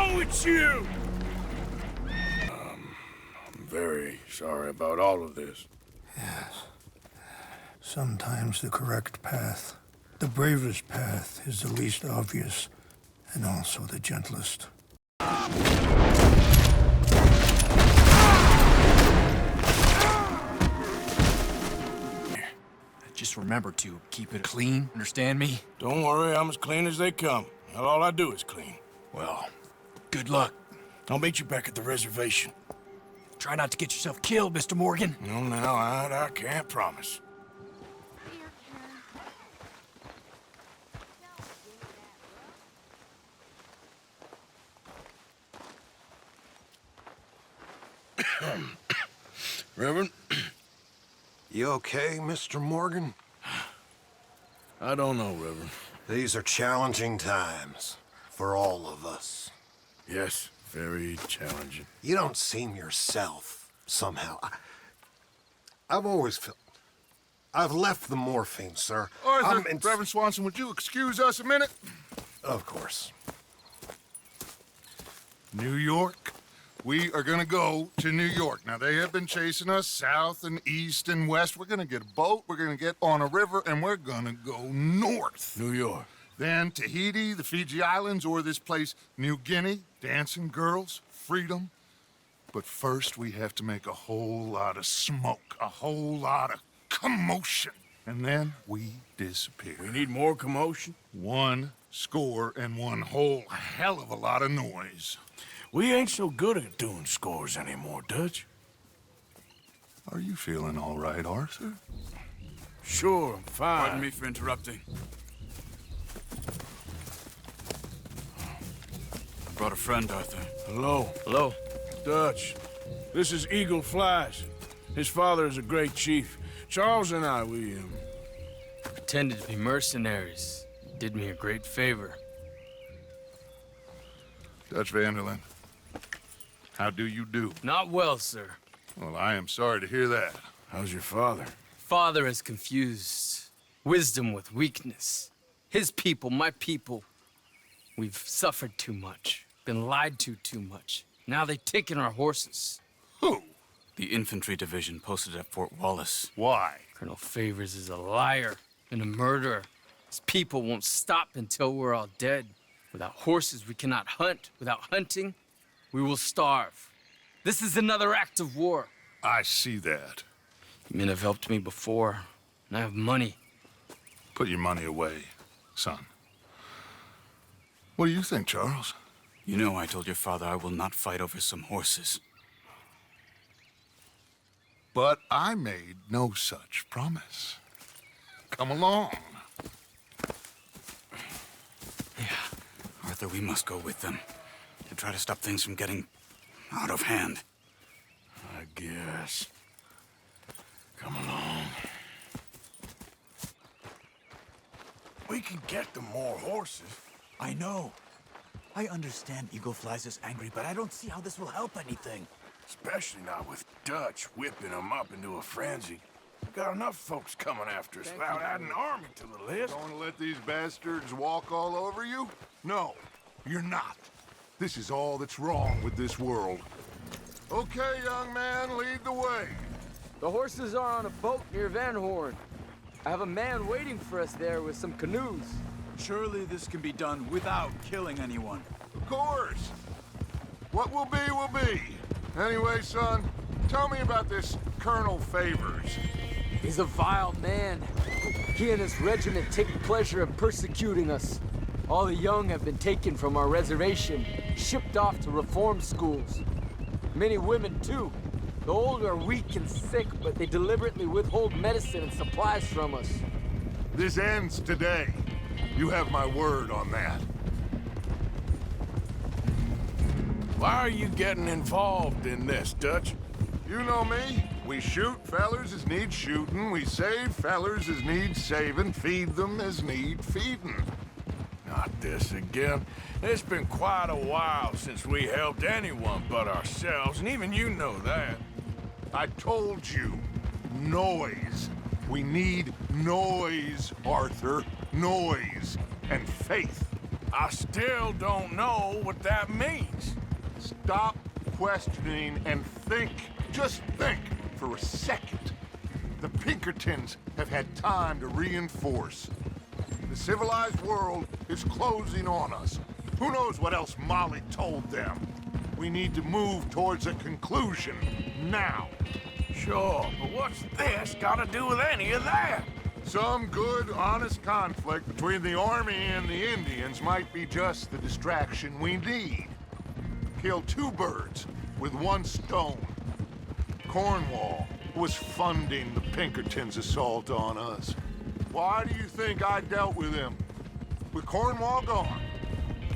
wrong with you? I'm very sorry about all of this. Yes. Sometimes the correct path, the bravest path, is the least obvious, and also the gentlest. Just remember to keep it clean, understand me? Don't worry, I'm as clean as they come. Not all I do is clean. Well, good luck. I'll meet you back at the reservation. Try not to get yourself killed, Mr. Morgan. No, now, I can't promise. Reverend? You okay, Mr. Morgan? I don't know, Reverend. These are challenging times for all of us. Yes, very challenging. You don't seem yourself, somehow. I've always felt... I've left the morphine, sir. Arthur, Reverend Swanson, would you excuse us a minute? Of course. New York. We are gonna go to New York. Now, they have been chasing us south and east and west. We're gonna get a boat, we're gonna get on a river, and we're gonna go north. New York. Then Tahiti, the Fiji Islands, or this place, New Guinea, dancing girls, freedom. But first, we have to make a whole lot of smoke, a whole lot of commotion. And then we disappear. We need more commotion? 1 score and 1 whole hell of a lot of noise. We ain't so good at doing scores anymore, Dutch. Are you feeling all right, Arthur? Sure, I'm fine. Pardon me for interrupting. I brought a friend, Arthur. Hello. Hello. Dutch. This is Eagle Flies. His father is a great chief. Charles and I, we Pretended to be mercenaries. Did me a great favor. Dutch Vanderlyn, how do you do? Not well, sir. Well, I am sorry to hear that. How's your father? Father has confused wisdom with weakness. His people, my people. We've suffered too much. Been lied to too much. Now they've taken our horses. Who? The infantry division posted at Fort Wallace. Why? Colonel Favors is a liar and a murderer. His people won't stop until we're all dead. Without horses, we cannot hunt. Without hunting, we will starve. This is another act of war. I see that. Men have helped me before, and I have money. Put your money away, son. What do you think, Charles? You know I told your father I will not fight over some horses. But I made no such promise. Come along. Arthur, we must go with them to try to stop things from getting out of hand. I guess. Come along. We can get them more horses. I know. I understand Eagle Flies is angry, but I don't see how this will help anything. Especially not with Dutch whipping them up into a frenzy. We've got enough folks coming after us without adding an army to the list. Going to let these bastards walk all over you? No, you're not. This is all that's wrong with this world. Okay, young man, lead the way. The horses are on a boat near Van Horn. I have a man waiting for us there with some canoes. Surely this can be done without killing anyone. Of course. What will be, will be. Anyway, son, tell me about this Colonel Favors. He's a vile man. He and his regiment take pleasure in persecuting us. All the young have been taken from our reservation, shipped off to reform schools. Many women, too. The old are weak and sick, but they deliberately withhold medicine and supplies from us. This ends today. You have my word on that. Why are you getting involved in this, Dutch? You know me. We shoot fellers as need shooting. We save fellers as need saving. Feed them as need feeding. Not this again. It's been quite a while since we helped anyone but ourselves, and even you know that. I told you. Noise. We need noise, Arthur. Noise. And faith. I still don't know what that means. Stop questioning and think. Just think for a second. The Pinkertons have had time to reinforce. The civilized world is closing on us. Who knows what else Molly told them? We need to move towards a conclusion now. Sure, but what's this got to do with any of that? Some good, honest conflict between the army and the Indians might be just the distraction we need. Kill two birds with one stone. Cornwall was funding the Pinkertons' assault on us. Why do you think I dealt with him? With Cornwall gone,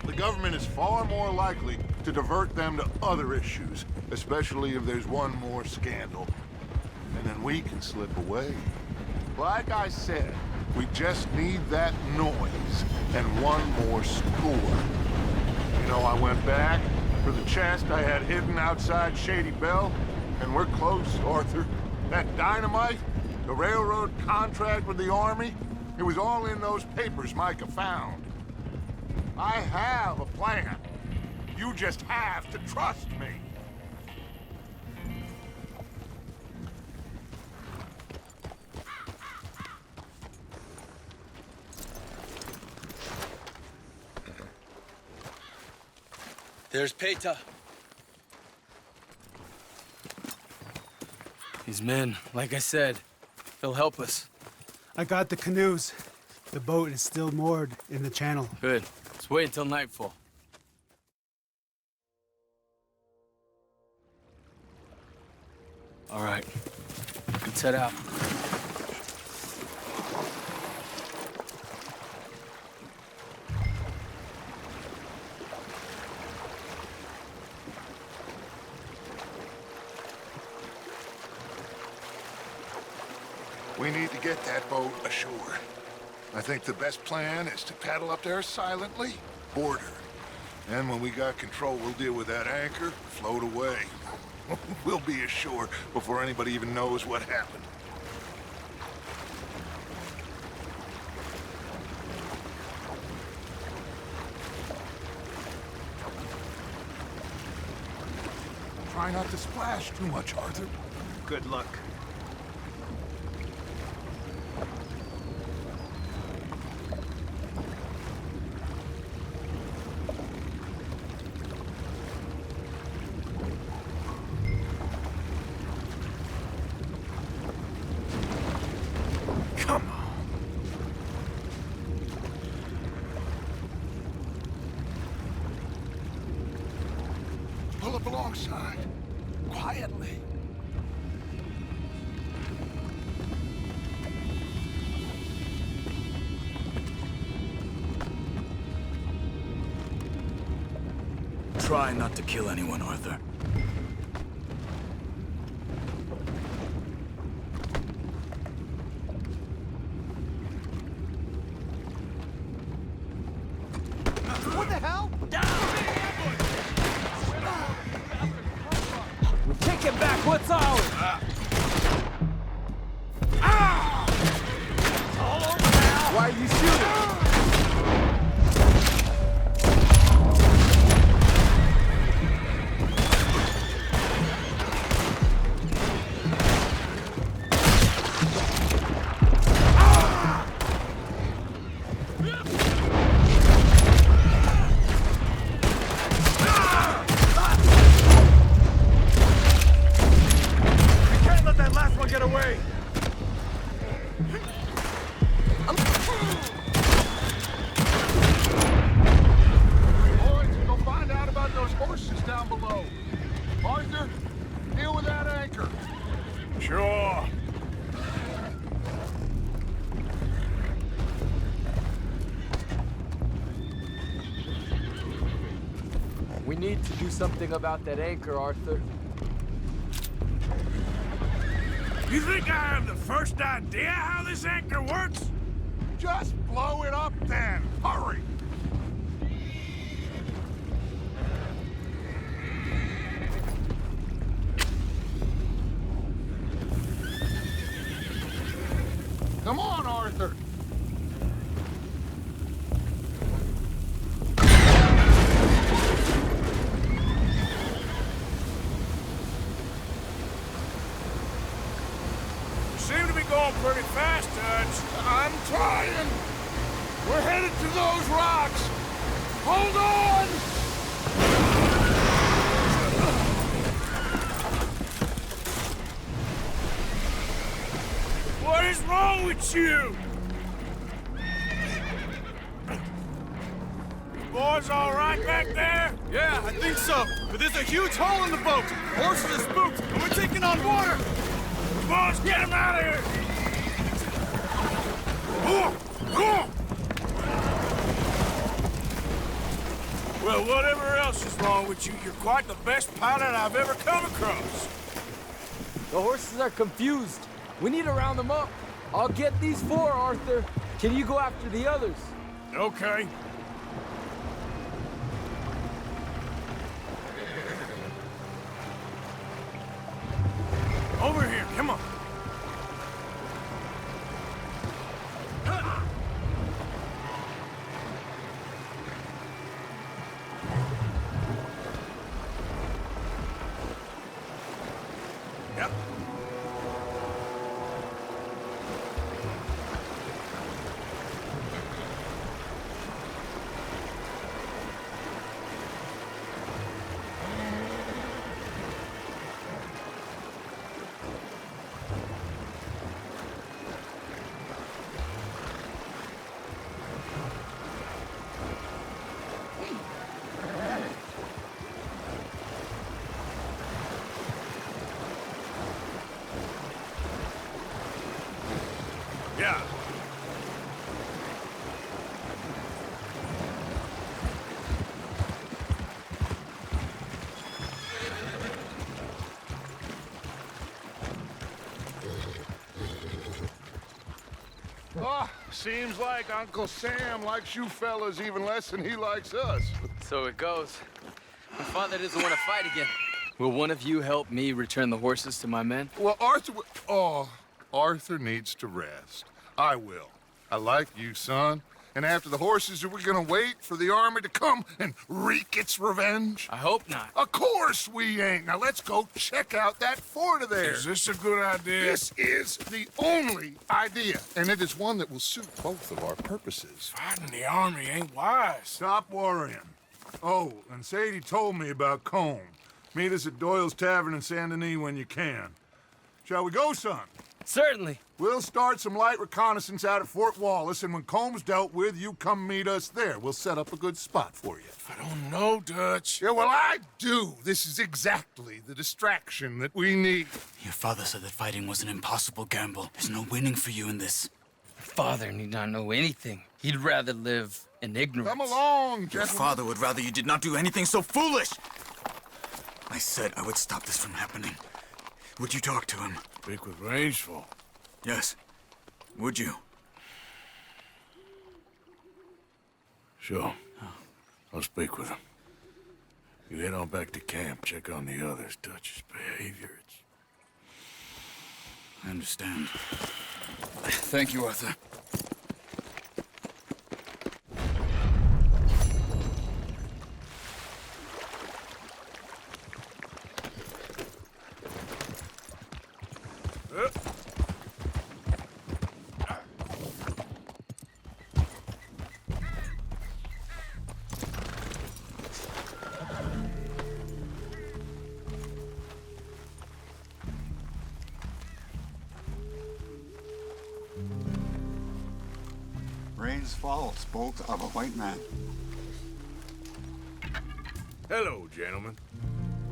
the government is far more likely to divert them to other issues, especially if there's one more scandal. And then we can slip away. Like I said, we just need that noise and one more score. You know, I went back for the chest I had hidden outside Shady Belle, and we're close, Arthur. That dynamite, the railroad contract with the army, it was all in those papers Micah found. I have a plan. You just have to trust me. There's Peta. These men, like I said, they'll help us. I got the canoes. The boat is still moored in the channel. Good. Let's wait until nightfall. All right. Let's head out. We need to get that boat ashore. I think the best plan is to paddle up there silently, board her. And when we got control, we'll deal with that anchor, float away. We'll be ashore before anybody even knows what happened. Try not to splash too much, Arthur. Good luck. Come on. Pull up alongside. Quietly. Try not to kill anyone, Arthur. What the hell? We're taking back what's ours! Why are you shooting? Can't let that last one get away! Boys, go find out about those horses down below. Arthur, deal with that anchor. Sure. We need to do something about that anchor, Arthur. You think I have the first idea how this anchor works? Just blow it up then. Hurry. Come on, Arthur. Hold on! What is wrong with you? Boys all right back there? Yeah, I think so. But there's a huge hole in the boat. Horses are spooked, and we're taking on water. Boys, get him out of here! Well, whatever else is wrong with you, you're quite the best pilot I've ever come across. The horses are confused. We need to round them up. I'll get these 4, Arthur. Can you go after the others? Okay. Over here, come on. Yep. Yeah. Oh, seems like Uncle Sam likes you fellas even less than he likes us. So it goes. My father doesn't want to fight again. Will one of you help me return the horses to my men? Well, Arthur needs to rest. I will. I like you, son. And after the horses, are we gonna wait for the army to come and wreak its revenge? I hope not. Of course we ain't. Now let's go check out that fort of theirs. Is this a good idea? This is the only idea, and it is one that will suit both of our purposes. Fighting the army ain't wise. Stop worrying. Oh, and Sadie told me about Combe. Meet us at Doyle's Tavern in Saint Denis when you can. Shall we go, son? Certainly. We'll start some light reconnaissance out at Fort Wallace, and when Comb's dealt with, you come meet us there. We'll set up a good spot for you. I don't know, Dutch. Yeah, well, I do. This is exactly the distraction that we need. Your father said that fighting was an impossible gamble. There's no winning for you in this. Father need not know anything. He'd rather live in ignorance. Come along, Your gentlemen. father would rather you did not do anything so foolish. I said I would stop this from happening. Would you talk to him? Speak with Rangeful. Yes. Would you? Sure. I'll speak with him. You head on back to camp, check on the others. Dutch's behavior, I understand. Thank you, Arthur. Ray's Fall spoke of a white man. Hello, gentlemen.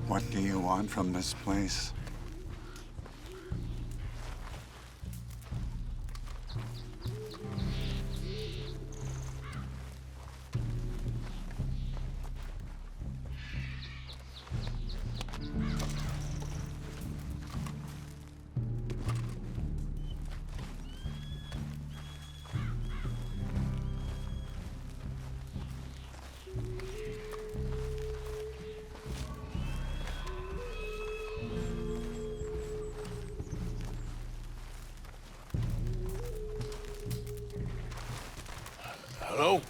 What do you want from this place? Hello?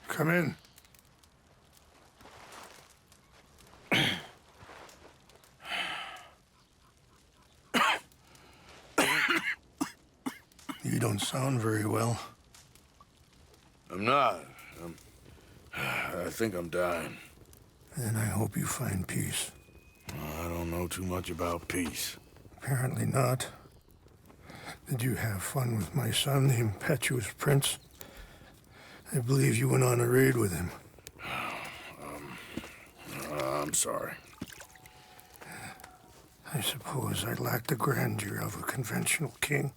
Come in. You don't sound very well. I'm not. I think I'm dying. And I hope you find peace. I don't know too much about peace. Apparently not. Did you have fun with my son, the impetuous prince? I believe you went on a raid with him. I'm sorry. I suppose I lack the grandeur of a conventional king.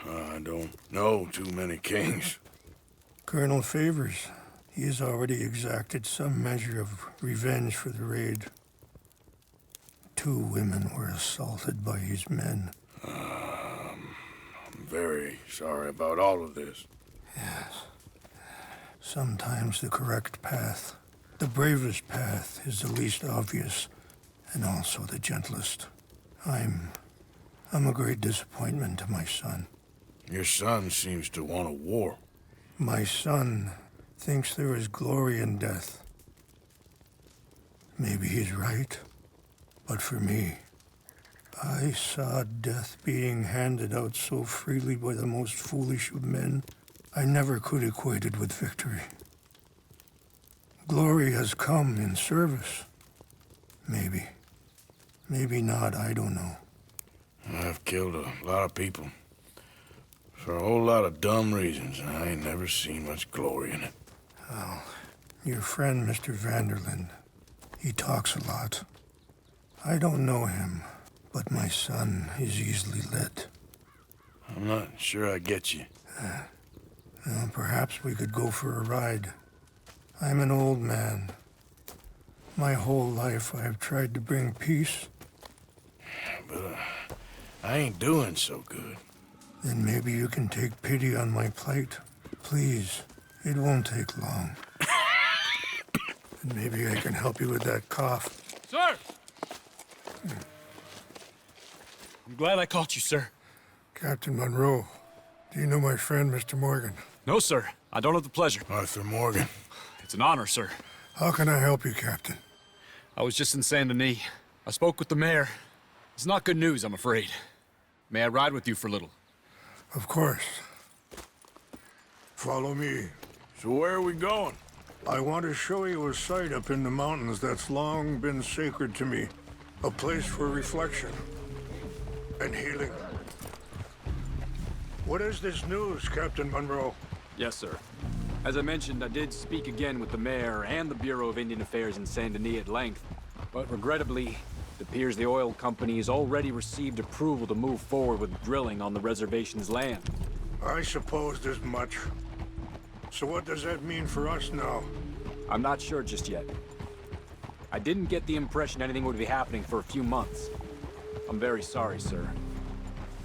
I don't know too many kings. Colonel Favors, he has already exacted some measure of revenge for the raid. 2 women were assaulted by his men. I'm very sorry about all of this. Yes. Sometimes the correct path, the bravest path, is the least obvious, and also the gentlest. I'm a great disappointment to my son. Your son seems to want a war. My son thinks there is glory in death. Maybe he's right, but for me, I saw death being handed out so freely by the most foolish of men, I never could equate it with victory. Glory has come in service. Maybe. Maybe not, I don't know. I've killed a lot of people. For a whole lot of dumb reasons, and I ain't never seen much glory in it. Well, your friend, Mr. Vanderlyn, he talks a lot. I don't know him, but my son is easily led. I'm not sure I get you. Well, perhaps we could go for a ride. I'm an old man. My whole life I have tried to bring peace. But I ain't doing so good. Then maybe you can take pity on my plight. Please, it won't take long. And maybe I can help you with that cough. Sir! I'm glad I caught you, sir. Captain Monroe, do you know my friend, Mr. Morgan? No, sir. I don't have the pleasure. Arthur Morgan. It's an honor, sir. How can I help you, Captain? I was just in Saint Denis. I spoke with the mayor. It's not good news, I'm afraid. May I ride with you for a little? Of course. Follow me. So where are we going? I want to show you a site up in the mountains that's long been sacred to me. A place for reflection and healing. What is this news, Captain Monroe? Yes, sir. As I mentioned, I did speak again with the mayor and the Bureau of Indian Affairs in Saint Denis at length. But regrettably, it appears the oil company has already received approval to move forward with drilling on the reservation's land. I supposed as much. So what does that mean for us now? I'm not sure just yet. I didn't get the impression anything would be happening for a few months. I'm very sorry, sir.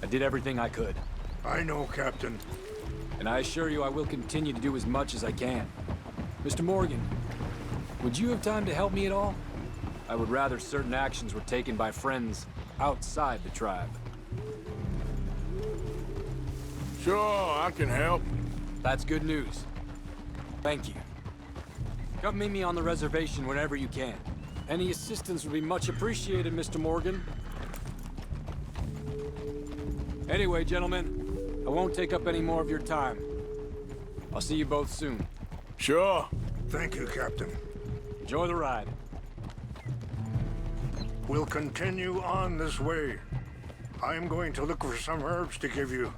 I did everything I could. I know, Captain. And I assure you I will continue to do as much as I can. Mr. Morgan, would you have time to help me at all? I would rather certain actions were taken by friends outside the tribe. Sure, I can help. That's good news. Thank you. Come meet me on the reservation whenever you can. Any assistance would be much appreciated, Mr. Morgan. Anyway, gentlemen, I won't take up any more of your time. I'll see you both soon. Sure. Thank you, Captain. Enjoy the ride. We'll continue on this way. I'm going to look for some herbs to give you.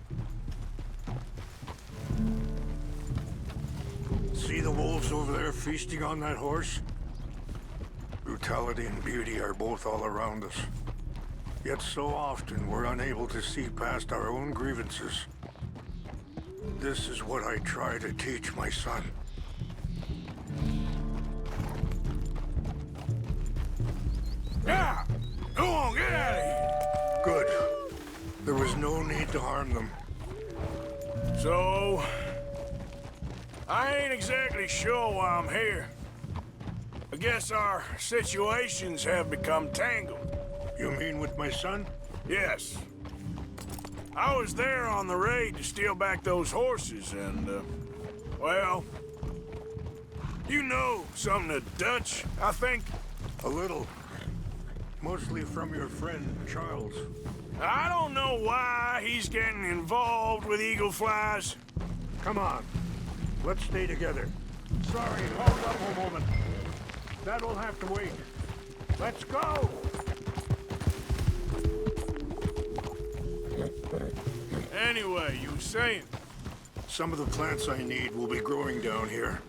See the wolves over there feasting on that horse? Brutality and beauty are both all around us. Yet so often we're unable to see past our own grievances. This is what I try to teach my son. Yeah! Go on, get out of here! Good. There was no need to harm them. So, I ain't exactly sure why I'm here. I guess our situations have become tangled. You mean with my son? Yes. I was there on the raid to steal back those horses and, well, you know something of Dutch, I think. A little. Mostly from your friend, Charles. I don't know why he's getting involved with eagle flies. Come on. Let's stay together. Sorry, hold up a moment. That'll have to wait. Let's go! Anyway, you were saying? Some of the plants I need will be growing down here.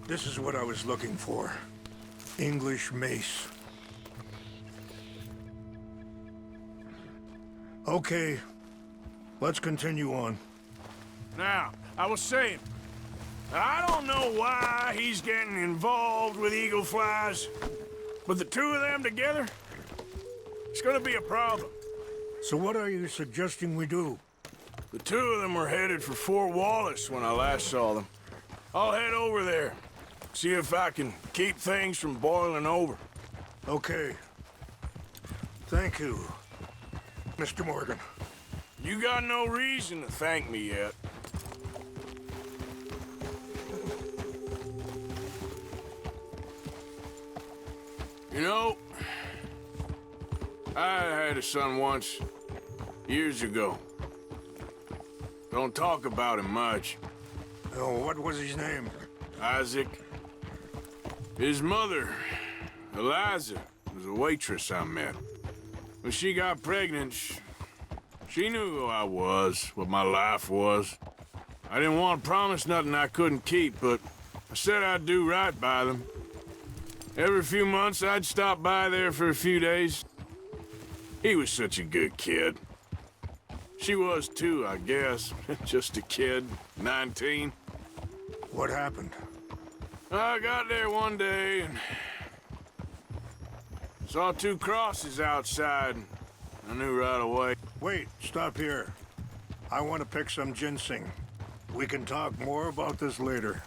This is what I was looking for. English mace. Okay, let's continue on. Now, I was saying, I don't know why he's getting involved with eagle flies, but the two of them together, it's gonna be a problem. So what are you suggesting we do? The two of them were headed for Fort Wallace when I last saw them. I'll head over there, see if I can keep things from boiling over. Okay. Thank you, Mr. Morgan. You got no reason to thank me yet. You know, I had a son once, years ago. Don't talk about him much. Oh, what was his name? Isaac. His mother, Eliza, was a waitress I met. When she got pregnant, she knew who I was, what my life was. I didn't want to promise nothing I couldn't keep, but I said I'd do right by them. Every few months, I'd stop by there for a few days. He was such a good kid. She was too, I guess. Just a kid, 19. What happened? I got there one day and saw two crosses outside. I knew right away. Wait, stop here. I want to pick some ginseng. We can talk more about this later.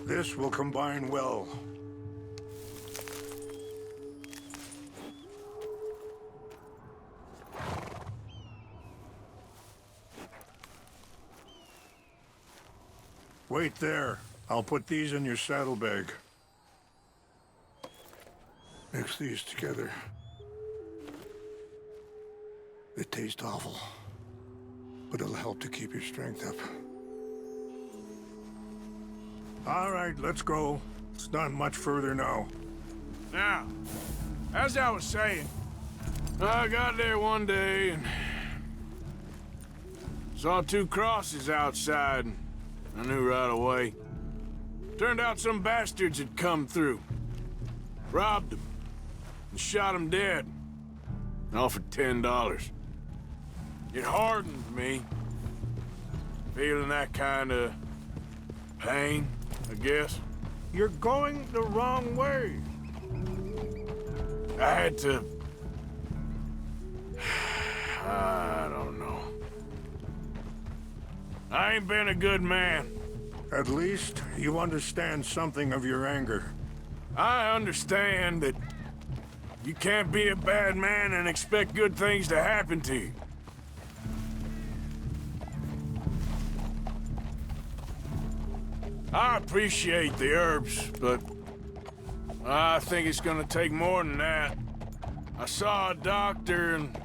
This will combine well. Wait there. I'll put these in your saddlebag. Mix these together. They taste awful, but it'll help to keep your strength up. All right, let's go. It's not much further now. Now, as I was saying, I got there one day and saw two crosses outside. I knew right away. Turned out some bastards had come through. Robbed them. And shot them dead. And offered $10. It hardened me. Feeling that kind of pain, I guess. You're going the wrong way. I had to... I don't know. I ain't been a good man. At least you understand something of your anger. I understand that you can't be a bad man and expect good things to happen to you. I appreciate the herbs, but I think it's gonna take more than that. I saw a doctor and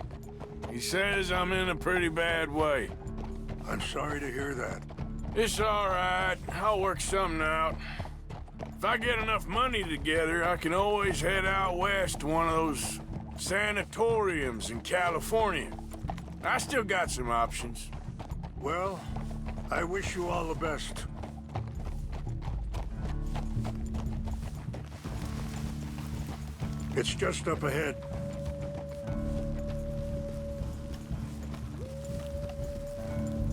he says I'm in a pretty bad way. I'm sorry to hear that. It's all right. I'll work something out. If I get enough money together, I can always head out west to one of those sanatoriums in California. I still got some options. Well, I wish you all the best. It's just up ahead.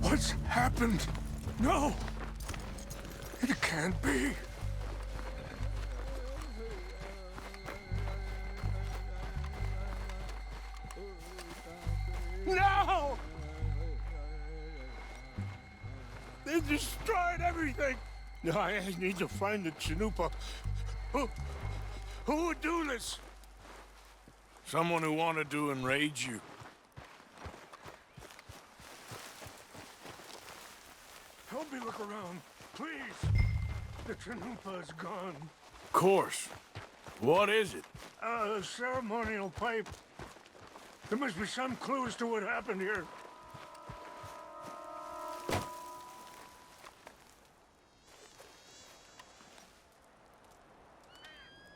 What's happened? No! It can't be. No! They destroyed everything! I need to find the Chanupa. Who would do this? Someone who wanted to enrage you. Help me look around, please. The Chanupa is gone. Of course. What is it? A ceremonial pipe. There must be some clues to what happened here.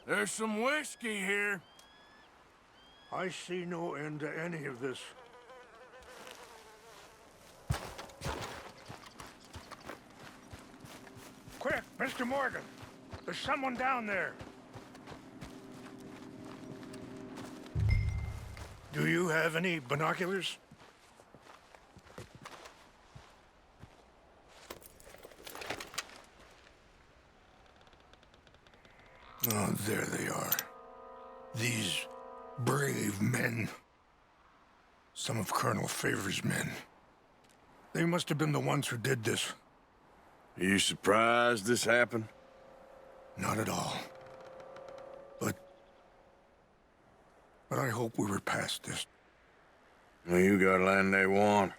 There's some whiskey here. I see no end to any of this. Quick, Mr. Morgan. There's someone down there. Do you have any binoculars? Oh, there they are. These brave men. Some of Colonel Favor's men. They must have been the ones who did this. Are you surprised this happened? Not at all. But I hope we were past this. Well, you got land they want.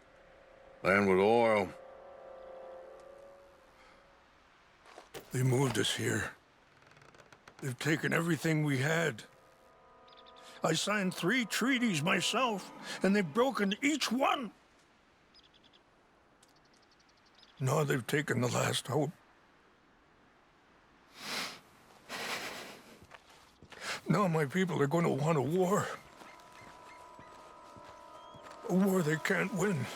Land with oil. They moved us here. They've taken everything we had. I signed 3 treaties myself, and they've broken each one. Now they've taken the last hope. Now my people are going to want a war. A war they can't win.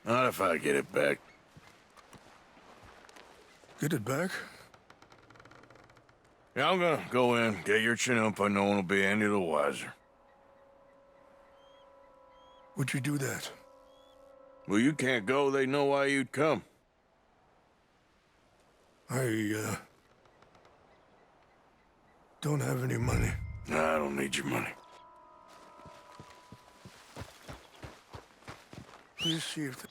Not if I get it back. Get it back? Yeah, I'm gonna go in, get your Chanupa, no one will be any the wiser. Would you do that? Well, you can't go, they know why you'd come. I don't have any money. Nah, I don't need your money. Please see if...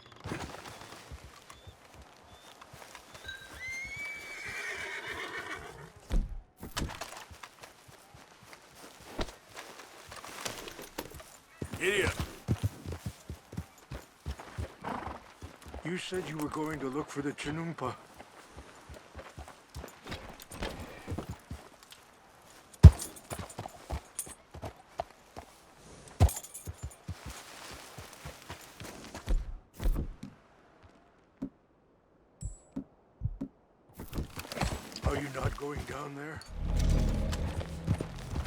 Idiot. You said you were going to look for the Chanupa. Are you not going down there?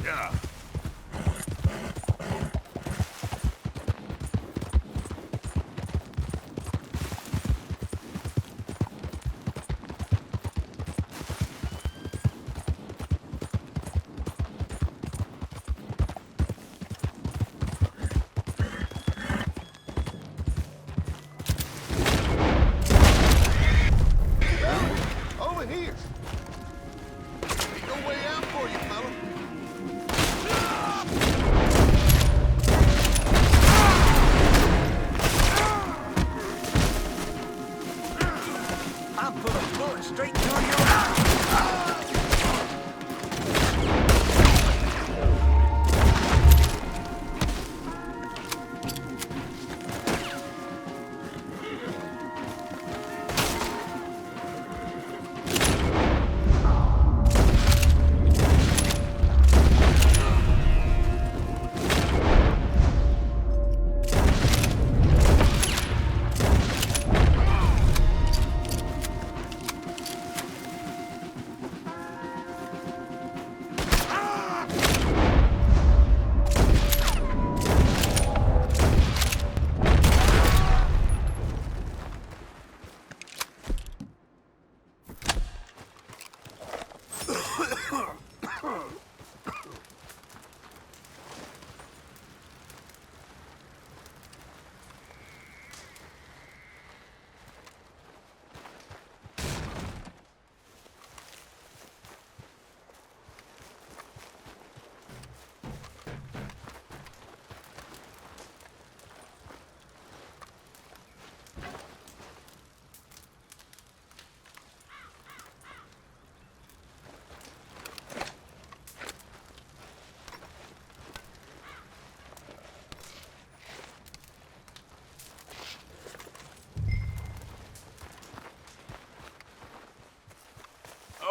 Yeah. Over here. Ain't no way out for you, fella.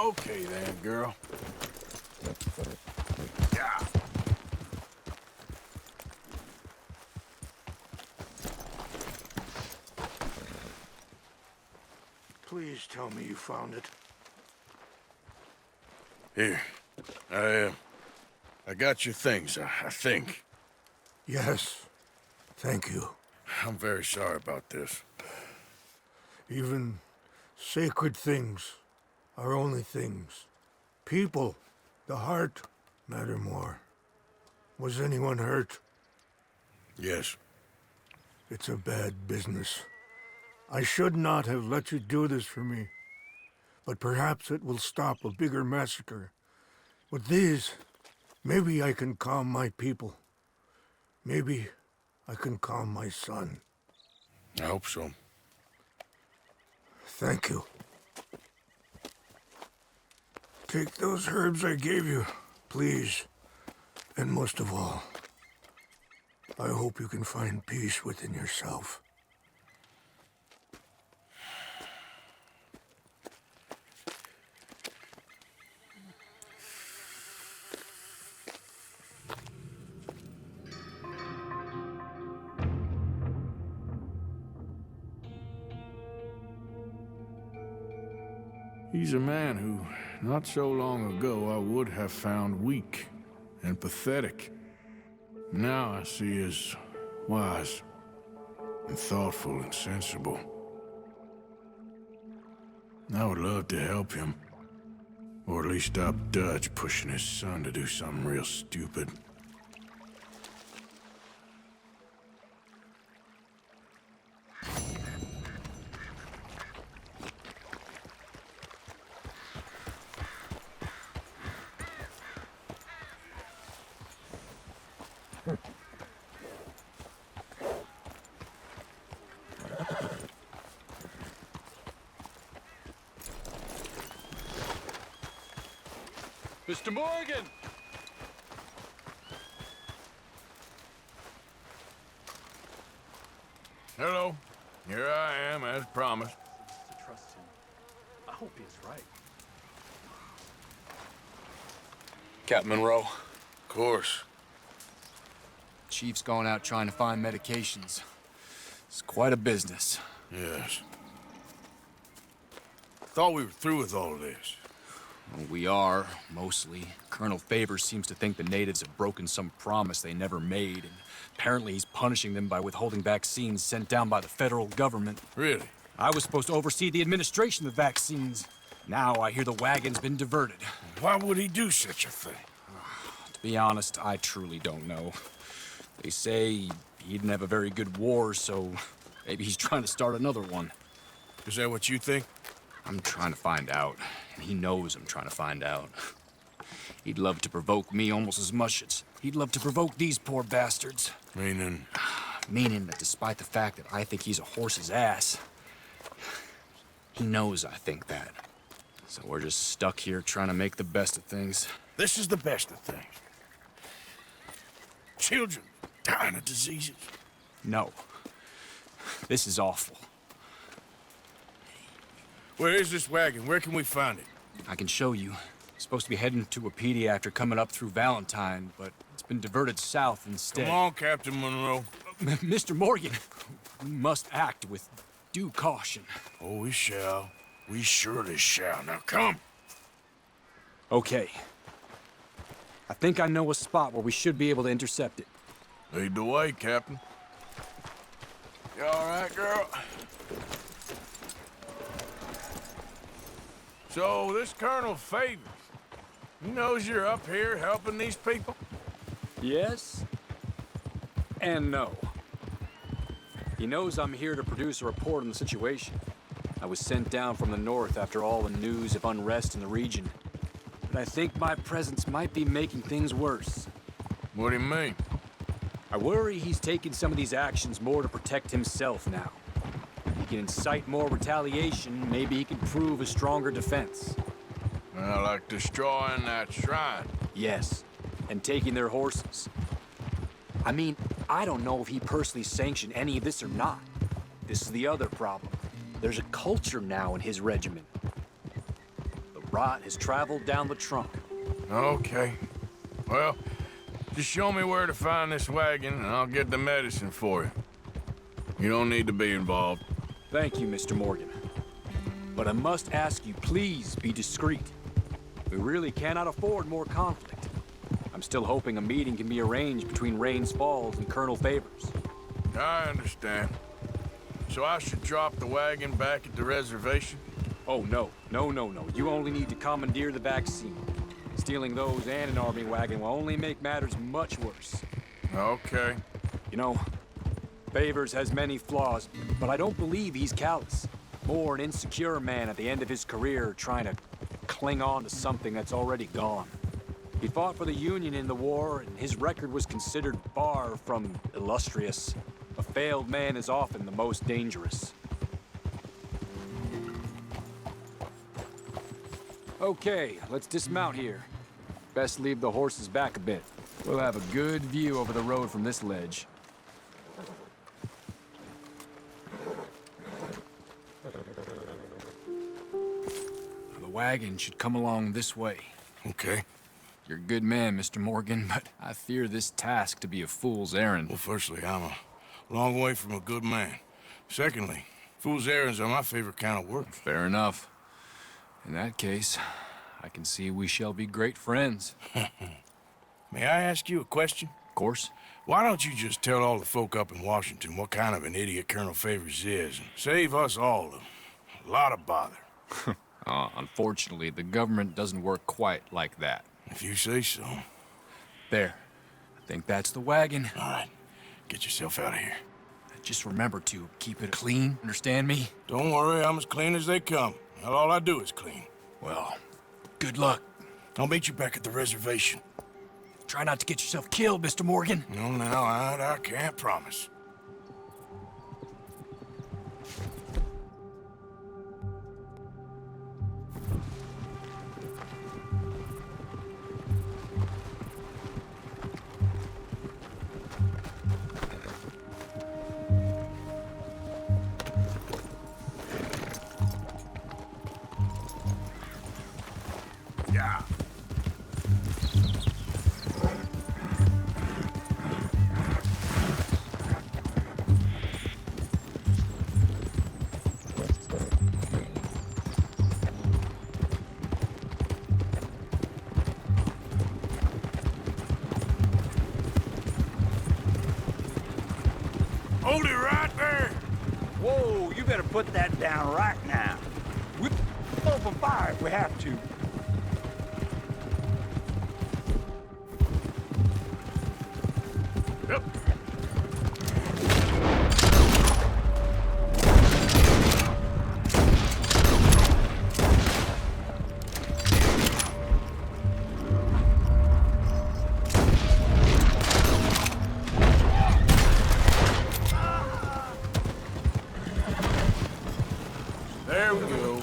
Okay then, girl. Yeah. Please tell me you found it. Here. I got your things, I think. Yes. Thank you. I'm very sorry about this. Even sacred things are only things. People, the heart, matter more. Was anyone hurt? Yes. It's a bad business. I should not have let you do this for me. But perhaps it will stop a bigger massacre. With these, maybe I can calm my people. Maybe I can calm my son. I hope so. Thank you. Take those herbs I gave you, please. And most of all, I hope you can find peace within yourself. He's a man who, not so long ago, I would have found weak and pathetic. Now I see as wise and thoughtful and sensible. I would love to help him, or at least stop Dutch pushing his son to do something real stupid. Mr. Morgan! Hello. Here I am, as promised. To trust him. I hope he's right. Captain Monroe. Of course. Chief's going out trying to find medications. It's quite a business. Yes. Thought we were through with all of this. Well, we are, mostly. Colonel Favors seems to think the natives have broken some promise they never made, and apparently he's punishing them by withholding vaccines sent down by the federal government. Really? I was supposed to oversee the administration of vaccines. Now I hear the wagon's been diverted. Why would he do such a thing? To be honest, I truly don't know. They say he didn't have a very good war, so maybe he's trying to start another one. Is that what you think? I'm trying to find out, and he knows I'm trying to find out. He'd love to provoke me almost as much as he'd love to provoke these poor bastards. Meaning? Meaning that despite the fact that I think he's a horse's ass, he knows I think that. So we're just stuck here trying to make the best of things. This is the best of things. Children dying of diseases. No. This is awful. Where is this wagon? Where can we find it? I can show you. It's supposed to be heading to a PD after coming up through Valentine, but it's been diverted south instead. Come on, Captain Monroe. Mr. Morgan, we must act with due caution. Oh, we shall. We surely shall. Now come. Okay. I think I know a spot where we should be able to intercept it. Lead the way, Captain. You all right, girl? So, this Colonel Favors, he knows you're up here helping these people? Yes. And no. He knows I'm here to produce a report on the situation. I was sent down from the north after all the news of unrest in the region. But I think my presence might be making things worse. What do you mean? I worry he's taking some of these actions more to protect himself now. He can incite more retaliation, maybe he can prove a stronger defense. Well, like destroying that shrine. Yes, and taking their horses. I mean, I don't know if he personally sanctioned any of this or not. This is the other problem. There's a culture now in his regiment. The Rot has traveled down the trunk. Okay. Well, just show me where to find this wagon, and I'll get the medicine for you. You don't need to be involved. Thank you, Mr. Morgan. But I must ask you, please be discreet. We really cannot afford more conflict. I'm still hoping a meeting can be arranged between Rains Falls and Colonel Favors. I understand. So I should drop the wagon back at the reservation? Oh, no. No. You only need to commandeer the vaccine. Stealing those and an army wagon will only make matters much worse. Okay. You know, Favors has many flaws, but I don't believe he's callous. More an insecure man at the end of his career trying to cling on to something that's already gone. He fought for the Union in the war, and his record was considered far from illustrious. A failed man is often the most dangerous. Okay, let's dismount here. Best leave the horses back a bit. We'll have a good view over the road from this ledge. The wagon should come along this way. Okay. You're a good man, Mr. Morgan, but I fear this task to be a fool's errand. Well, firstly, I'm a long way from a good man. Secondly, fool's errands are my favorite kind of work. Fair enough. In that case, I can see we shall be great friends. May I ask you a question? Of course. Why don't you just tell all the folk up in Washington what kind of an idiot Colonel Favors is, and save us all a lot of bother? Unfortunately, the government doesn't work quite like that. If you say so. There. I think that's the wagon. All right. Get yourself out of here. Just remember to keep it clean, understand me? Don't worry, I'm as clean as they come. Not all I do is clean. Well, good luck. I'll meet you back at the reservation. Try not to get yourself killed, Mr. Morgan. No, now, I can't promise. Yeah. Hold it right there! Whoa, you better put that down right now. We'll open fire if we have to. Yep. There we go.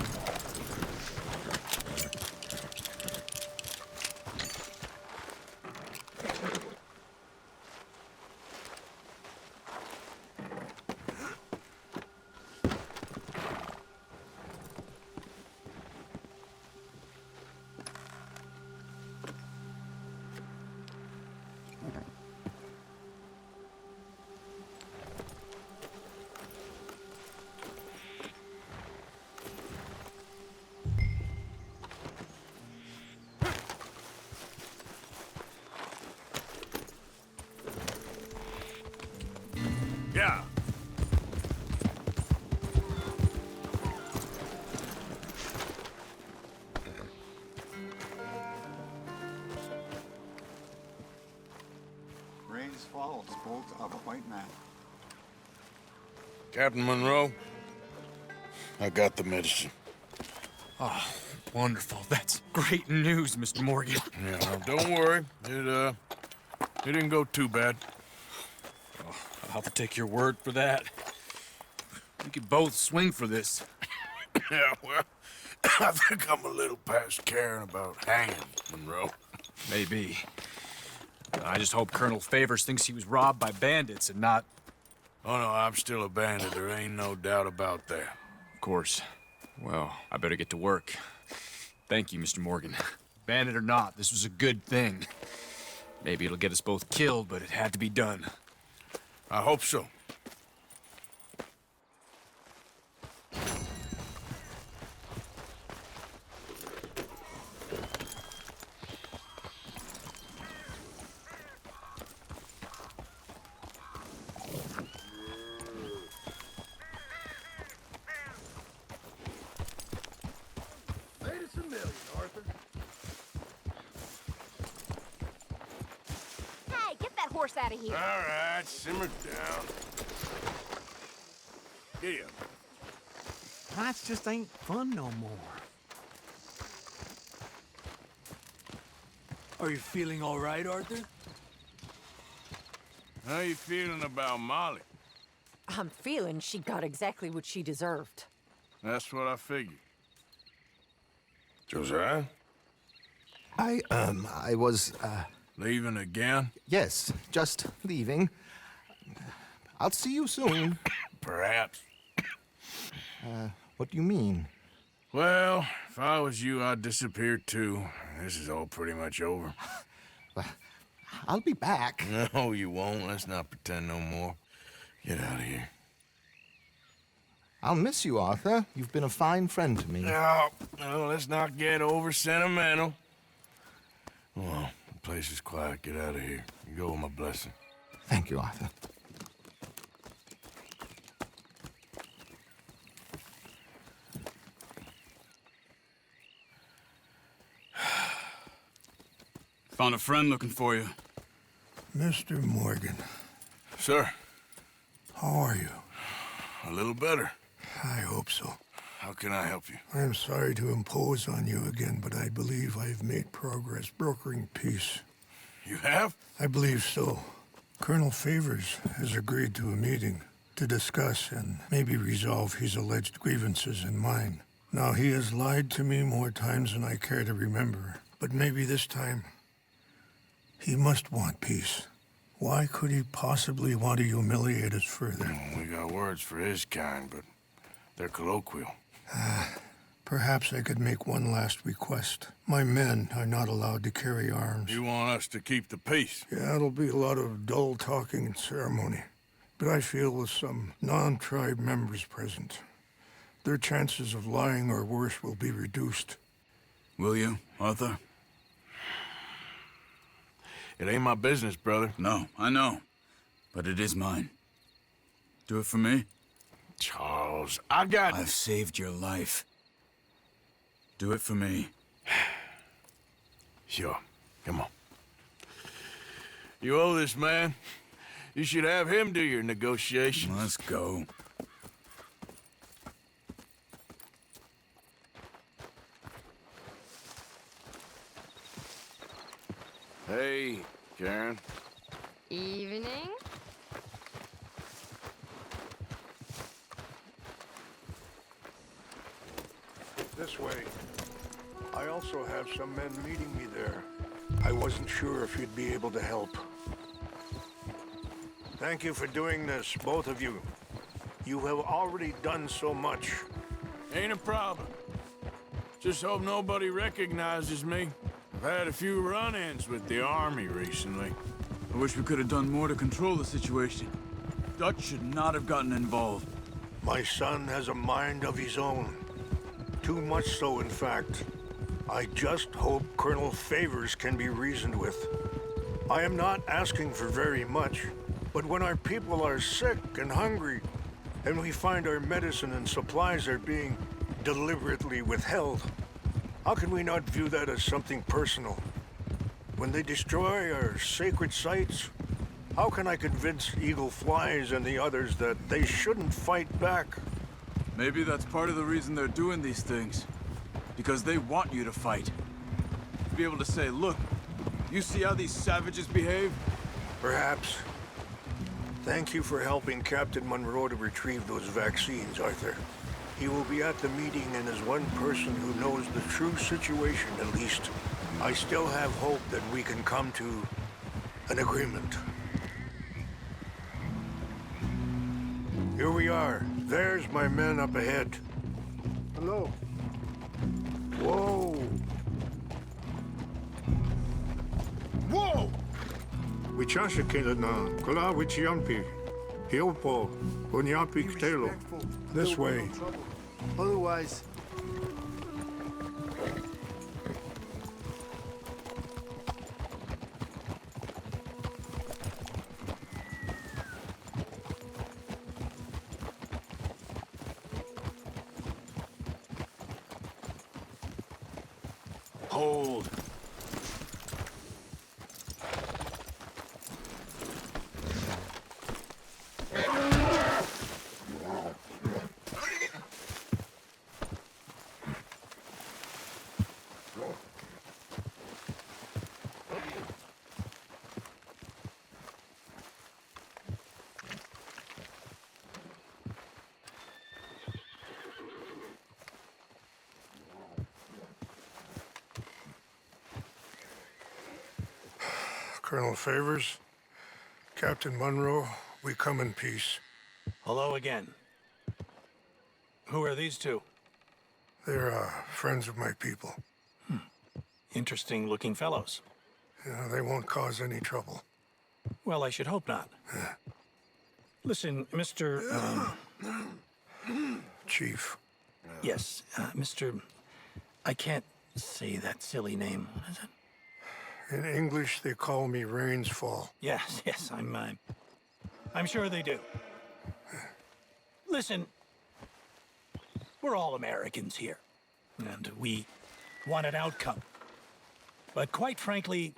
Yeah. Rains fall spoke of a white man. Captain Monroe, I got the medicine. Oh, wonderful. That's great news, Mr. Morgan. Yeah, well, don't worry. It didn't go too bad. Oh, I'll have to take your word for that. We could both swing for this. Yeah, well, I think I'm a little past caring about hanging, Monroe. Maybe. I just hope Colonel Favors thinks he was robbed by bandits and not... Oh, no, I'm still a bandit. There ain't no doubt about that. Of course. Well, I better get to work. Thank you, Mr. Morgan. Bandit or not, this was a good thing. Maybe it'll get us both killed, but it had to be done. I hope so. Out of here. All right, simmer down. Giddy up. Fights just ain't fun no more. Are you feeling all right, Arthur? How you feeling about Molly? I'm feeling she got exactly what she deserved. That's what I figured. Josiah? I was, Leaving again? Yes, just leaving. I'll see you soon. Perhaps. What do you mean? Well, if I was you, I'd disappear too. This is all pretty much over. I'll be back. No, you won't. Let's not pretend no more. Get out of here. I'll miss you, Arthur. You've been a fine friend to me. No, let's not get over sentimental. Well, the place is quiet. Get out of here. You go with my blessing. Thank you, Arthur. Found a friend looking for you. Mr. Morgan. Sir. How are you? A little better. I hope so. How can I help you? I'm sorry to impose on you again, but I believe I've made progress brokering peace. You have? I believe so. Colonel Favors has agreed to a meeting to discuss and maybe resolve his alleged grievances and mine. Now, he has lied to me more times than I care to remember, but maybe this time he must want peace. Why could he possibly want to humiliate us further? We got words for his kind, but they're colloquial. Perhaps I could make one last request. My men are not allowed to carry arms. You want us to keep the peace? Yeah, it'll be a lot of dull talking and ceremony. But I feel with some non-tribe members present, their chances of lying or worse will be reduced. Will you, Arthur? It ain't my business, brother. No, I know. But it is mine. Do it for me? Charles, I've saved your life. Do it for me. Sure. Come on. You owe this man. You should have him do your negotiations. Let's go. Hey, Karen. Evening. This way. I also have some men meeting me there. I wasn't sure if you'd be able to help. Thank you for doing this, both of you. You have already done so much. Ain't a problem. Just hope nobody recognizes me. I've had a few run-ins with the army recently. I wish we could have done more to control the situation. Dutch should not have gotten involved. My son has a mind of his own. Too much so, in fact. I just hope Colonel Favors can be reasoned with. I am not asking for very much, but when our people are sick and hungry, and we find our medicine and supplies are being deliberately withheld, how can we not view that as something personal? When they destroy our sacred sites, how can I convince Eagle Flies and the others that they shouldn't fight back? Maybe that's part of the reason they're doing these things. Because they want you to fight. To be able to say, look, you see how these savages behave? Perhaps. Thank you for helping Captain Monroe to retrieve those vaccines, Arthur. He will be at the meeting and is one person who knows the true situation, at least. I still have hope that we can come to an agreement. Here we are. There's my men up ahead. Hello. Whoa! Whoa! Wichasha na kola wichiampi. Hiopo, Bunyapi Ktelo. This way. Otherwise... Hold. Colonel Favors, Captain Monroe, we come in peace. Hello again. Who are these two? They're friends of my people. Interesting looking fellows. Yeah, they won't cause any trouble. Well, I should hope not. Listen, Mr. Chief. Yes, Mr. I can't say that silly name. What is it? In English, they call me Rainsfall. Yes, yes, I'm sure they do. Listen, we're all Americans here, and we want an outcome. But quite frankly,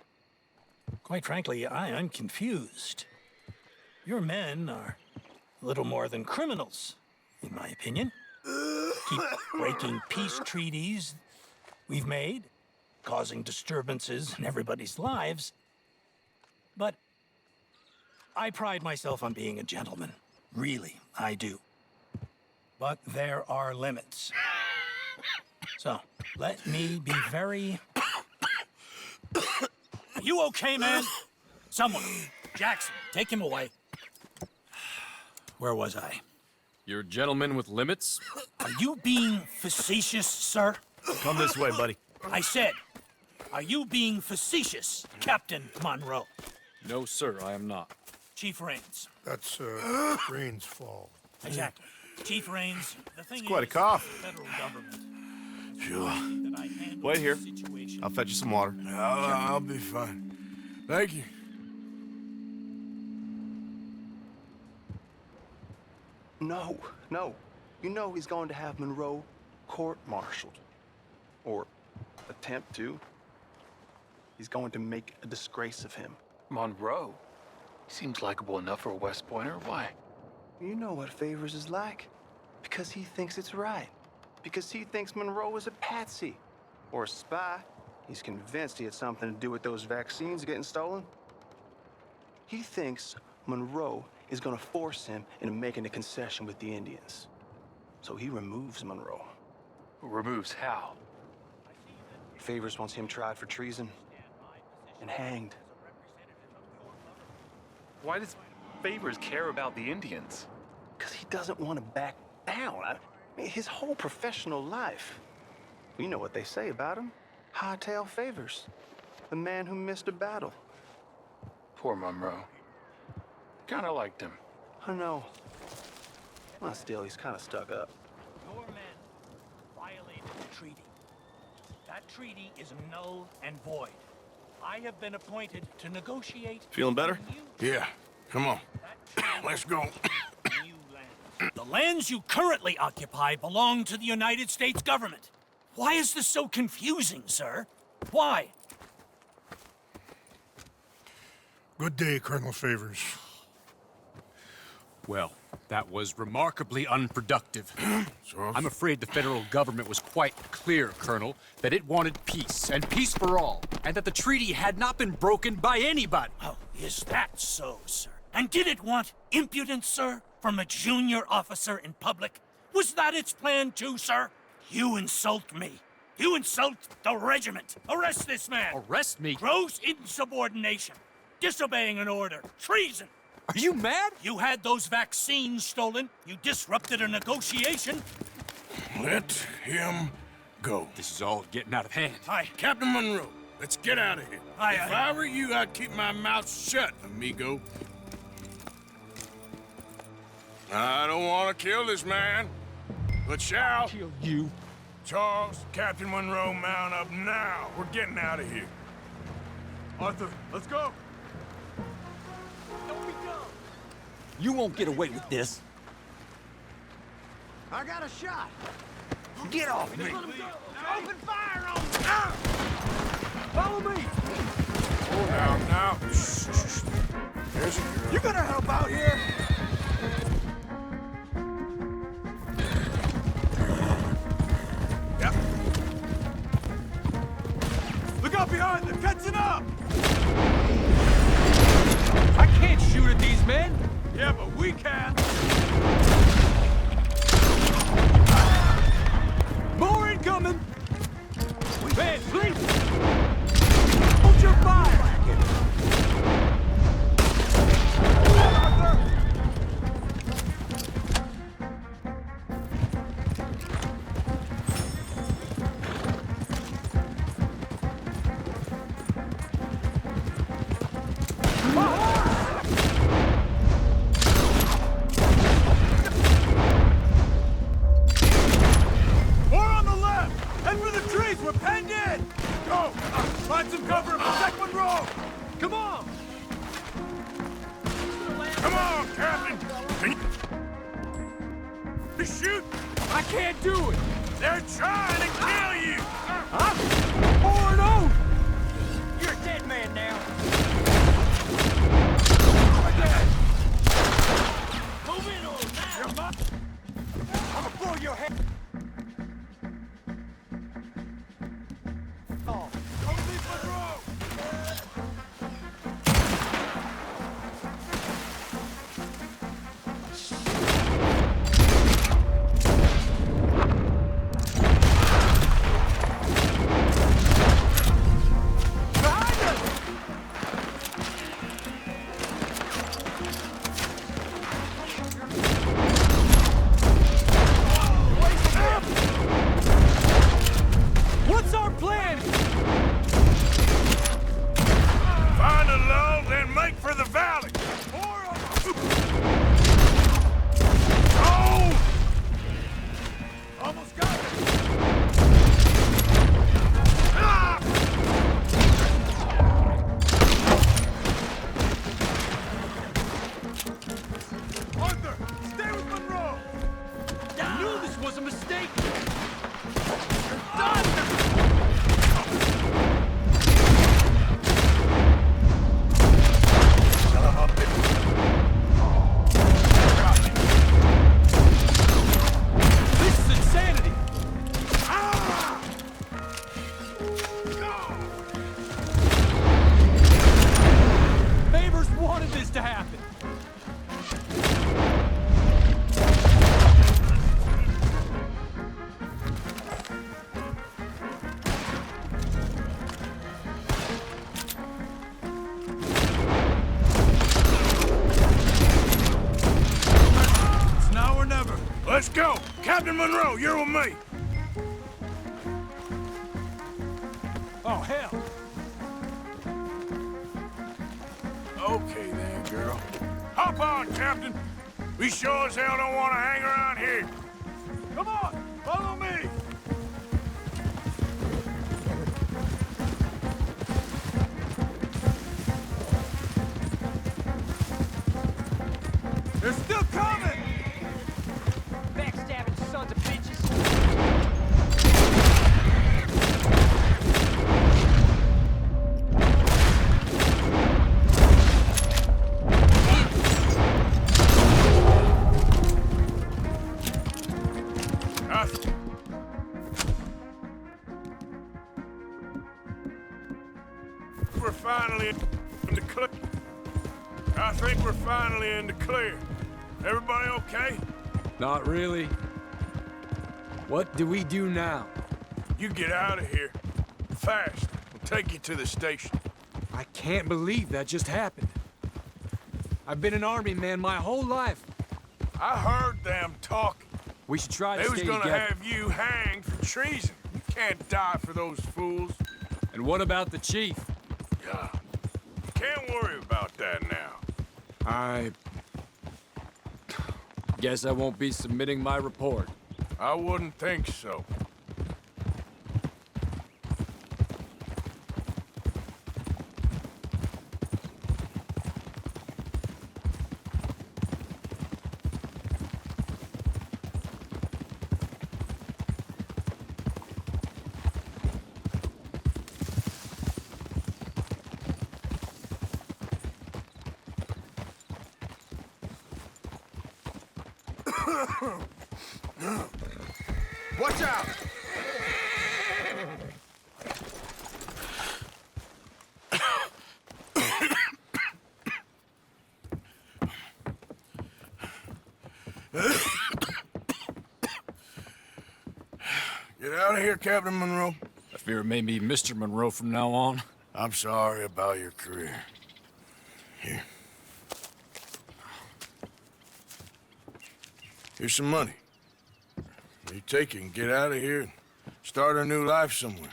I'm confused. Your men are a little more than criminals, in my opinion. Keep breaking peace treaties we've made, causing disturbances in everybody's lives. But I pride myself on being a gentleman. Really, I do. But there are limits. So, let me be very... Are you okay, man? Someone. Jackson, take him away. Where was I? You're a gentleman with limits? Are you being facetious, sir? Come this way, buddy. I said, are you being facetious, Captain Monroe? No, sir, I am not. Chief Rains. That's, Rainsfall. Exactly. Chief Rains, the thing It's quite a is, cough. the federal government. Sure. That I handle Wait here. the situation. I'll fetch you some water. I'll be fine. Thank you. No, no. You know he's going to have Monroe court-martialed. Or attempt to. He's going to make a disgrace of him. Monroe? He seems likable enough for a West Pointer. Why? You know what Favors is like. Because he thinks it's right. Because he thinks Monroe is a patsy. Or a spy. He's convinced he had something to do with those vaccines getting stolen. He thinks Monroe is gonna force him into making a concession with the Indians. So he removes Monroe. Removes how? Favors wants him tried for treason and hanged. Why does Favors care about the Indians? Because he doesn't want to back down. I mean, his whole professional life. You know what they say about him. Hightail Favors. The man who missed a battle. Poor Monroe. Kinda liked him. I know. Well, still, he's kind of stuck up. Your men violated the treaty. That treaty is null and void. I have been appointed to negotiate... Feeling better? Yeah, come on. Let's go. The lands you currently occupy belong to the United States government. Why is this so confusing, sir? Why? Good day, Colonel Favors. Well, that was remarkably unproductive. I'm afraid the federal government was quite clear, Colonel, that it wanted peace, and peace for all, and that the treaty had not been broken by anybody. Oh, is that so, sir? And did it want impudence, sir, from a junior officer in public? Was that its plan too, sir? You insult me. You insult the regiment. Arrest this man. Arrest me? Gross insubordination. Disobeying an order. Treason. Are you mad? You had those vaccines stolen. You disrupted a negotiation. Let him go. This is all getting out of hand. Hi, Captain Monroe. Let's get out of here. If I were you, I'd keep my mouth shut, amigo. I don't want to kill this man, but shall. Kill you. Charles, Captain Monroe, mount up now. We're getting out of here. Arthur, let's go. Don't be dumb. You won't get away with this. I got a shot. Get off me. Open fire on me. Follow me. Now. Shh. There's a girl. You gonna help out here? Yep. Look out behind them, catching up! I can't shoot at these men. Yeah, but we can. More incoming. Man, please. Hold your fire. We're penned in! Go! Find some cover and protect Monroe! Come on! Come on, Captain! Can you shoot? I can't do it! They're trying to kill you! Huh? Over and over! You're a dead man now. Move in on now! I'm gonna blow your head! What's our plan? Find a lull, then make for the valley! Oh! Almost got it! Ah! Arthur, stay with Monroe! I knew this was a mistake! This is insanity! Favors wanted this to happen! It's now or never. Let's go! Captain Monroe, you're with me! Oh, hell! Okay then, girl. Hop on, Captain! We sure as hell don't want to hang around here. Come on, follow me! They're still coming! Backstabbing sons of bitches. We're finally in the clear. I think we're finally in the clear. Everybody okay? Not really. What do we do now? You get out of here. Fast. We'll take you to the station. I can't believe that just happened. I've been an army man my whole life. I heard them talking. We should try to They stay was gonna together. have you hanged for treason. can't die for those fools. And what about the chief? Yeah. Can't worry about that now. I guess I won't be submitting my report. I wouldn't think so. Watch out! Get out of here, Captain Monroe. I fear it may be Mr. Monroe from now on. I'm sorry about your career. Here. Here's some money. You take it and get out of here and start a new life somewhere.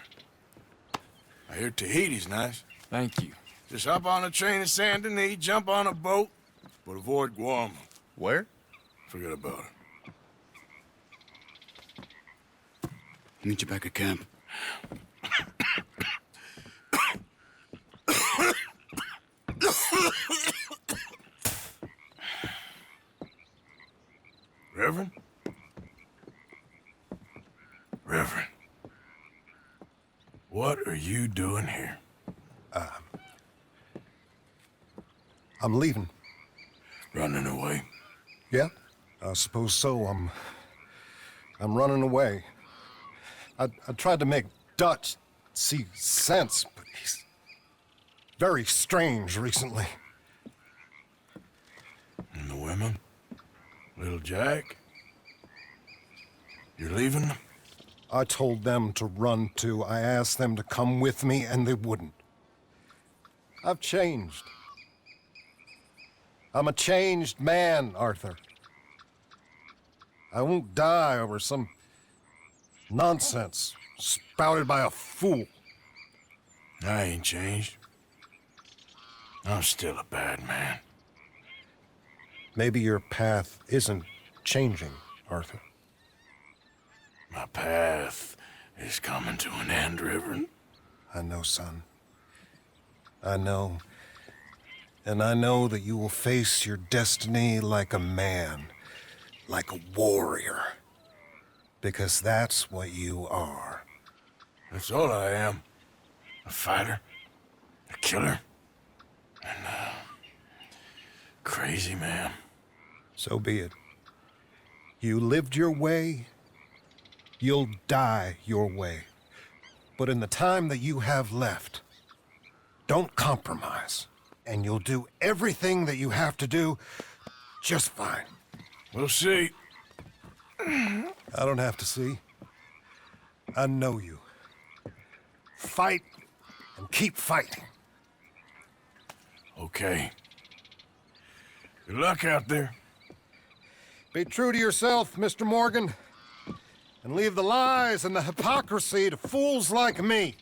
I hear Tahiti's nice. Thank you. Just hop on a train to Saint Denis, jump on a boat, but avoid Guam. Where? Forget about it. Meet you back at camp. Reverend? Reverend, what are you doing here? I'm leaving. Running away? Yeah, I suppose so. I'm running away. I tried to make Dutch see sense, but he's very strange recently. And the women? Little Jack? You're leaving them? I told them to run too. I asked them to come with me, and they wouldn't. I've changed. I'm a changed man, Arthur. I won't die over some nonsense spouted by a fool. I ain't changed. I'm still a bad man. Maybe your path isn't changing, Arthur. My path is coming to an end, Reverend. I know, son. I know. And I know that you will face your destiny like a man, like a warrior. Because that's what you are. That's all I am. A fighter, a killer, and a crazy man. So be it. You lived your way, you'll die your way. But in the time that you have left, don't compromise. And you'll do everything that you have to do just fine. We'll see. I don't have to see. I know you. Fight and keep fighting. Okay. Good luck out there. Be true to yourself, Mr. Morgan, and leave the lies and the hypocrisy to fools like me.